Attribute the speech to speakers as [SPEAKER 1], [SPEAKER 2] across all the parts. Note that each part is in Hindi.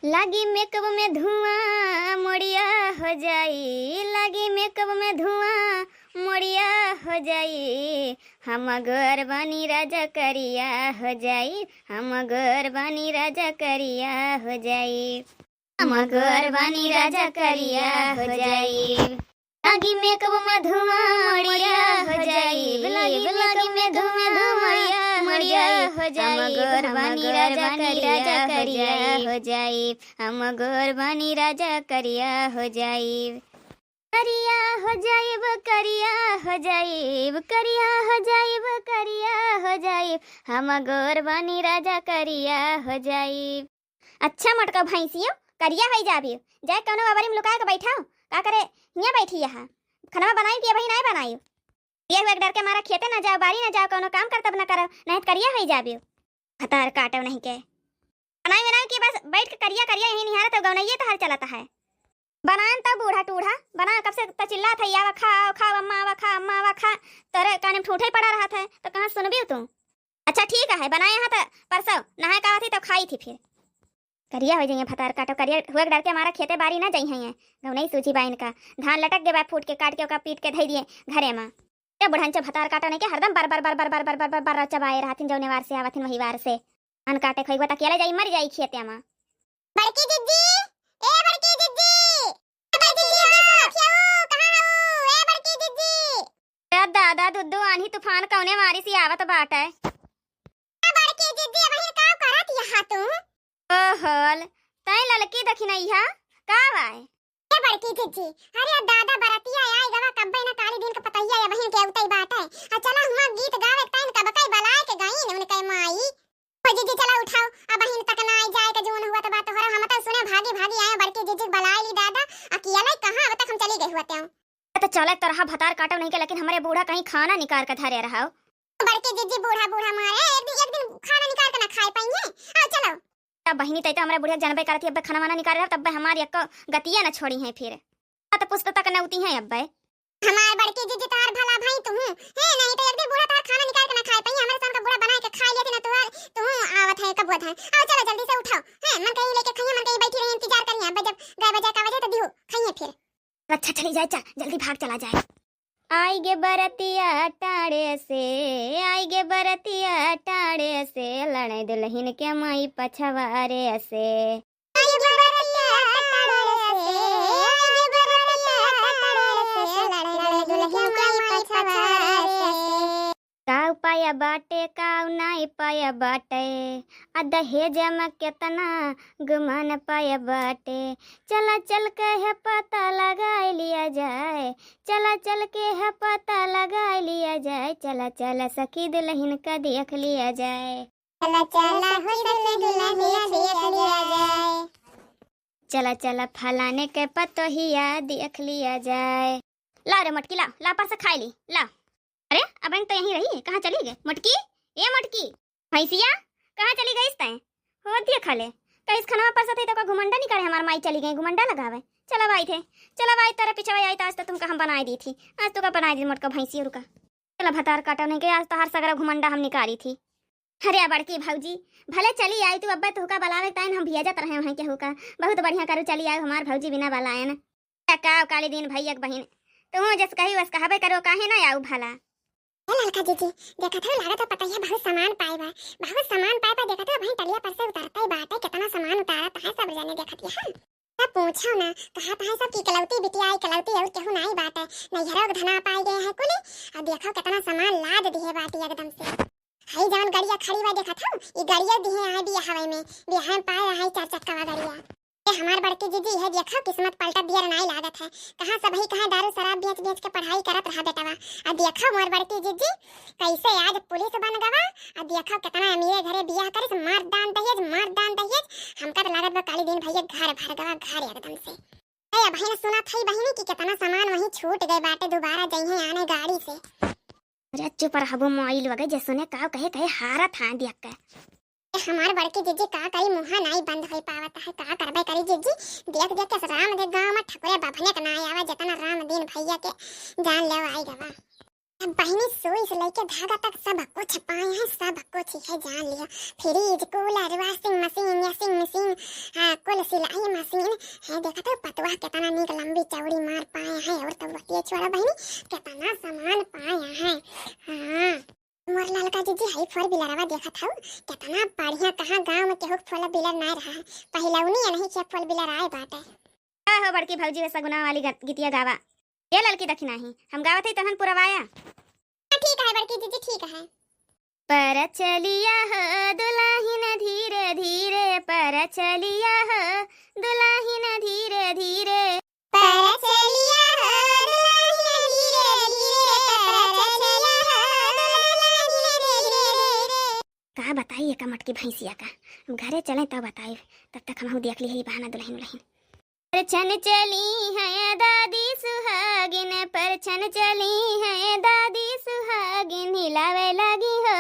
[SPEAKER 1] लागी मेकअप में धुआं मोड़िया हो जाई, लागी मेकअप में धुआं मोड़िया हो जाई। हम घर बानी राजा करिया हो जाई, हम घर बानी राजा करिया हो जाई, हम घर बानी राजा करिया हो जाई। लागी मेकअप में धुआं मोड़िया हो जाई, लागी में धुआं मोड़िया हो जाई। हम घर बानी राजा करिया हो जाई, हम घर बानी राजा करिया हो जाई। करिया हो जाइब, करिया हो जाइब, करिया हो जाइब, करिया हो जाइब, हम घर बानी राजा करिया हो जाइब। अच्छा मटका भैंसियो करिया हो जाबी, जाए कौनो बाबरी में लुका के बैठाओ, का करे हियां बैठी यहाँ खाना बनाई कि भाई नहीं बनाई। ये हुए डर के मारा खेते ना जाओ, बारी ना जाओ, कौनो काम कर तब ना करो, नहीं करिया हो जाबी। हतार काटो नहीं के बनाई बनाई कि बस बैठ के करिया करिया यही निहारा तो गौनइये तो हर चलाता है। बनान तब बूढ़ा टूढ़ा बना कब से तो चिल्ला था या खाओ खाओ अम्मा खा तेरे काने में ठूठा ही पड़ा रहा था तो कहाँ सुन भी तुम। अच्छा ठीक है बनाए यहाँ तो परसों नहाए कहा थी तो खाई थी फिर करिया हो जाइए। भतार काटो करिया हुए डर के हमारा खेते बारी ना जाई है गौ नहीं सूची बाइन का धान लटक गए बा फूट के काट के ओका पीट के धई दिए घरे में। ये बुढ़ान भतार काटो नहीं के हरदम बार बार बार बार बार बार बार बार बार चबाए रहथिन जौने वार से आवथिन वही वार से अन काटे खइबा त अकेले जाई मर जाई खेते में। बड़की दीदी ए बड़की दीदी दादा दुद्दू आनी तूफान कौने मारी सी आवत बाट है। बड़की दीदी वही का करत यहां तू ओहोल तई ललकी दखी नहीं है का वाय ए बड़की दीदी अरे दादा बरतिया आई गवा कब्बे ना काली दिन का पतैया या बहन के उतई बाट है आ चला हुआ गीत गावे तैन का बकई बलाए के गई ने कई माई ओ दीदी चला उठाओ आ बहन तक ना आई जाए के जोन हुआ तो बात हो हम तो सुने भागी भागी आए बड़की दीदी बलाए ली दादा अकेला कहां अब तक हम चली गए हुआ तो चले तो रहा भतार काटो नहीं के लेकिन हमारे बूढ़ा कहीं खाना निकाल कर धरे रहा। बड़की दीदी बूढ़ा बूढ़ा मारे एक दिन खाना निकाल के ना खाए पाएंगे आ चलो तब बहिनी तई तो हमारे बूढ़ा जानबे करती अब खाना वाना निकाल रहा तब हमारी एक गतिया ना छोड़ी है फिर तो पुष्प तक न उती है अब हमार बड़की दीदी तार भला भाई तू है नहीं तो एक दिन बूढ़ा तार खाना निकाल के ना खाए पाएंगे हमारे साथ का बूढ़ा बना के खा लेते ना तू आवत है कब है आओ चलो जल्दी से उठाओ है मन कहीं लेके खाइए मन कहीं बैठी रही इंतजार करिए अब जब गाय बजा का बजे तो दियो खाइए फिर अच्छा चली जाए जल्दी भाग चला जाए। आई गे बरतिया टाड़े से आई गे बरतिया टाड़े से लड़े दुल्हन के माई पछवारे से आई गे बरतिया टाड़े से आई गे बरतिया टाड़े से लड़े दुल्हन के माई पछवारे से काउ पाया बाटे काउ नहीं पाया बाटे दहेज में केतना गुमान पाया बाटे चला चल के है पता लगा लिया जाए चला चल के है पता लगा लिया जाए चला चला सखी दुल्हन का देख लिया जाए चला चला दुल्हन देख लिया जाए चला चला फलाने के पतोहिया देख लिया जाए। ला रे मटकी ला पर से खाई ली ला। अरे अब तो यहीं रही कहाँ चली गई मटकी ये मटकी भैंसिया कहाँ चली गई तैं हो दिया खा ले तो इस खाना पर थे तो का घुमंडा नहीं करे हमार माई चली गई घुमंडा लगावे चला भाई थे चला भाई तेरे पीछे आई तो आज तो तुमका हम बनाई दी थी आज तो का बनाई दी मटका भैंसी रुका चला भतार काटा नहीं गया आज तो हर सगरा घुमंडा हम निकाली थी। अरे बड़की भौजी भले चली आई तू अब्बा तुका बलावे तैन हम भिया जात रहे वहीं के हुका बहुत बढ़िया करू चली आई हमार भौजी बिना बलायन का काली दिन भैया बहन तुम जस कही बस कहबे करो काहे ना आऊ भला ललका दीदी देखा था लागत तो पता है बहुत सामान पाए देखा था वहीं टलिया पर से उतारता ही बात है कितना सामान उतारा था सब जाने देखा थी हां सब पूछो ना कहा था सब की कलौती बिटिया आई कलौती और केहू नहीं बात है नहीं हरो धना पाए गए हैं कुली अब देखो कितना सामान लाद दिए बाटी एकदम से हई जान गाड़िया खड़ी हुआ देखा था ये गाड़िया दिए है बिया हवाई में बिया पाए है चार चक्का गाड़िया ये हमार बड़की दीदी है देखो किस्मत पलटा दिया नहीं लागत है कहां सब ही कहां दारू शराब बेच के पढ़ाई करत रहा बेटवा अब देखो मोर बड़की दीदी कैसे आज पुलिस बन गवा अब देखो कितना अमीरे घरे बियाह करे मार दान दहेज हमका तो लागत बा काली दिन भैया घर भर गवा घर एकदम से ए बहन सुना थई बहनी कि कितना सामान वहीं छूट गए बाटे दोबारा जइहे आने गाड़ी से। अरे चुप रहो मोबाइल वगैरह जैसे का कहे हारा था देख के हमार बड़की जीजी का करी मुहा नहीं बंद हो पावत है का करबे करी जीजी देख के राम दे गांव में ठकुरे बाभने का ना आवा जतना राम दिन भैया के जान ले आई गवा बहनी सोई से लेके धागा तक सब कुछ पाए हैं सब कुछ है जान लिया फ्रिज कूलर वॉशिंग मशीन
[SPEAKER 2] कुल सिलाई मशीन है। देखा तो पतवा कितना नीक लंबी चौड़ी मार पाया है और तब बतिया छोड़ा बहनी कितना सामान पाया है। हाँ मोर लड़का जीजी हाई फोर व्हीलरवा देखा था कितना बढ़िया। कहाँ गांव में केहू फोर व्हीलर ना रहा है, पहिलौनी नहीं के फोर व्हीलर आए बाटे।
[SPEAKER 1] हो बड़की भौजी वे सगुना वाली गीतिया गावा। ये लड़की दखी नहीं हम गावत है तहन पुरवाया।
[SPEAKER 2] ठीक है बड़की जीजी ठीक है।
[SPEAKER 1] पर चलिया हो दुल्हन धीरे धीरे, पर चलिया हो दुल्हन धीरे धीरे,
[SPEAKER 2] पर चलिया हो दुल्हन धीरे धीरे, पर चलिया हो दुल्हन धीरे धीरे।
[SPEAKER 1] कहा बताइए का मटकी भैंसिया का, हम घरे चले तब बताइए, तब तक हम देख ली है बहाना दुल्हन दुल्हन। परछन चली है दादी सुहागिन, परछन चली है दादी सुहागिन, हिलावे लगी हो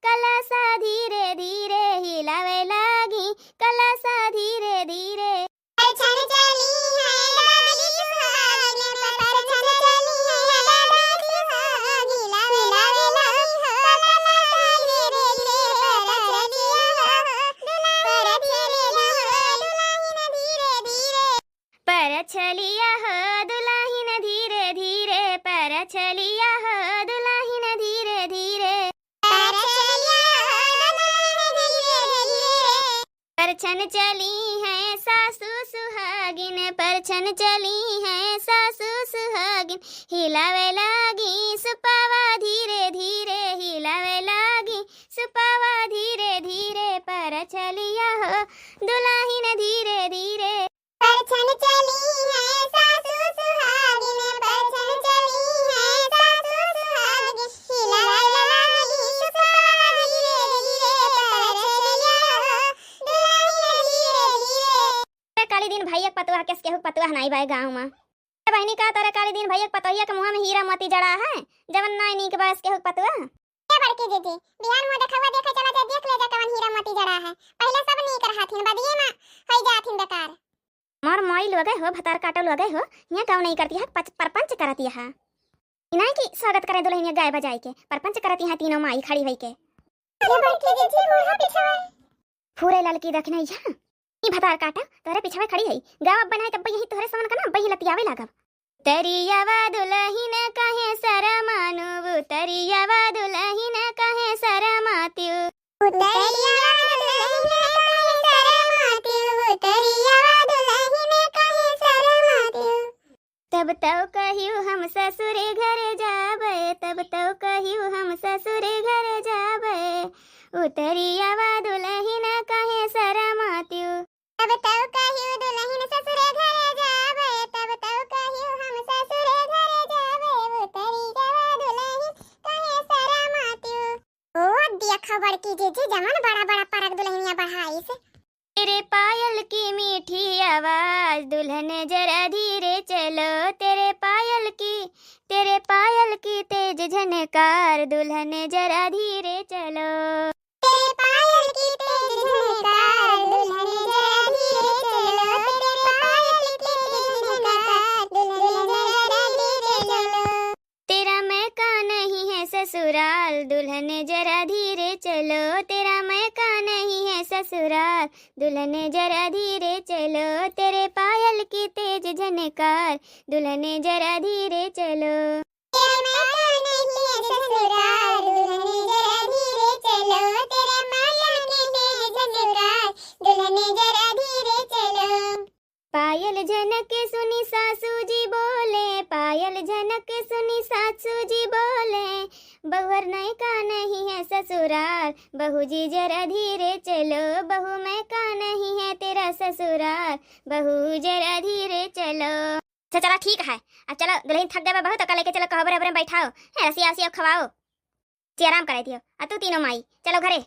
[SPEAKER 1] कलसा धीरे धीरे, हिलावे लगी कलसा धीरे धीरे।
[SPEAKER 2] परछन चली है दादी सुहागिन, परछन चली है दादी सुहागिन, हिलावे लगी हो कलसा धीरे धीरे, पर चलिया हो दुल्हन धीरे धीरे।
[SPEAKER 1] पर चलिया हो दुल्हन धीरे धीरे, पर चलिया हो दुल्हन धीरे धीरे,
[SPEAKER 2] पर चलिया हो दुल्हन धीरे धीरे।
[SPEAKER 1] परछन चली है सासू सुहागिन, परछन चली है सासू सुहागिन, हिलावे लगी सुपावा धीरे धीरे, हिलावे लगी सुपावा धीरे धीरे, पर चलिया हो दुल्हन धीरे धीरे।
[SPEAKER 2] परछन चली है सासू सुहागिन, परछन चली है सासू सुहागिन, हिलावे लगी सुपावा धीरे धीरे, पर चलिया हो दुल्हन धीरे धीरे।
[SPEAKER 1] काली दिन भैया पतवा केस केहू पतवा नहीं बाए गाँव में। बहनी का तारे काली दिन भैया पतोहिया के मुंह में हीरा मोती जड़ा है, जवन नाई नी के बस केहू पतवा।
[SPEAKER 2] ए बड़की जीजी बिहान में देखवा देखे चला जा देख ले जा कवन हीरा मोती जड़ा है। पहले सब नीक रहथिन बदिए ना होई जाथिन बेकार।
[SPEAKER 1] मोर मोई लोगे हो भतार काटो लोगे हो, यहाँ क्यों नहीं करती है परपंच करती है। इनाई की स्वागत करे दुल्हनिया गाय बजाई के परपंच करती है तीनों माई खड़ी भई के।
[SPEAKER 2] अरे बड़की जीजी मोहा पिछवा
[SPEAKER 1] फूरे ललकी देखने यहाँ ई भतार काटा तोरे पिछवे खड़ी है। गाँव अब बनाई तब यही तोरे समन का ना बही लतियावे लागब। तरियावा दुल्हन कहे सरमानु, तरियावा दुल्हन कहे सरमात्यु,
[SPEAKER 2] उतरिया दुल्हन कहे शरमाती, उतरिया दुल्हन कहे शरमाती।
[SPEAKER 1] तब तो कहियो हम ससुरे घरे जाबे, तब तो कहियो हम ससुरे घरे जाबे, उतरियावा दुल्हन कहे शरमात्यु।
[SPEAKER 2] तब तो कहियो दुल्हन ससुरे घरे जाबे, तब तो कहियो हम ससुरे घरे जाबे, उतरिया दुल्हन कहे शरमाती। ओ देखा बड़की जीजी जमन बड़ा बड़ा परक दुल्हनिया बढ़ाई से।
[SPEAKER 1] तेरे पायल की मीठी आवाज दुल्हन जरा धीरे चलो, तेरे पायल की तेज झनकार दुल्हन जरा धीरे चलो,
[SPEAKER 2] तेरे पायल की तेज झनकार दुल्हन जरा धीरे चलो, तेरे पायल की तेज झनकार दुल्हन जरा धीरे चलो।
[SPEAKER 1] तेरा मैका नहीं है ससुराल दुल्हन जरा धीरे चलो, तेरा मैका नहीं है ससुराल दुल्हन जरा धीरे चलो, तेरे पायल की तेज झनकार दुल्हन जरा धीरे चलो।
[SPEAKER 2] तेरे मैका नहीं है ससुराल दुल्हन जरा धीरे चलो, तेरे पायल की तेज झनकार दुल्हन जरा धीरे चलो।
[SPEAKER 1] पायल झनक सुनी सासू जी बोले, पायल झनक सुनी सासू जी बोले, बहुर नहीं का नहीं है ससुराल बहू जी जरा धीरे चलो, बहू मैं का नहीं है तेरा ससुराल बहू जरा धीरे चलो। अच्छा चला ठीक है, अब चलो दुल्हन थक जाए बहुत तो लेके चलो कहबरे बरे बैठाओ है रसिया रसिया खवाओ ची आराम कराई दियो। आ तू तीनों माई चलो घरे।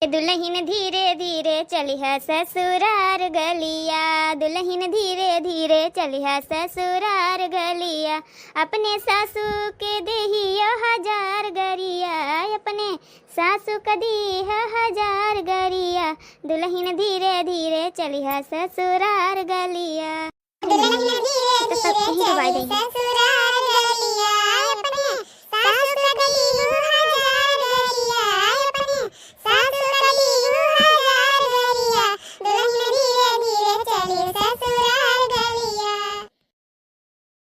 [SPEAKER 1] दुल्हन धीरे धीरे चली है ससुरार गलिया, दुल्हन धीरे धीरे चली है ससुरार गलिया, अपने सासू के देहियो हजार गरिया, अपने सासू का दी है हजार गरिया, दुल्हन धीरे धीरे चली है ससुरार गलिया।
[SPEAKER 2] दुल्हन धीरे धीरे चली ससुराल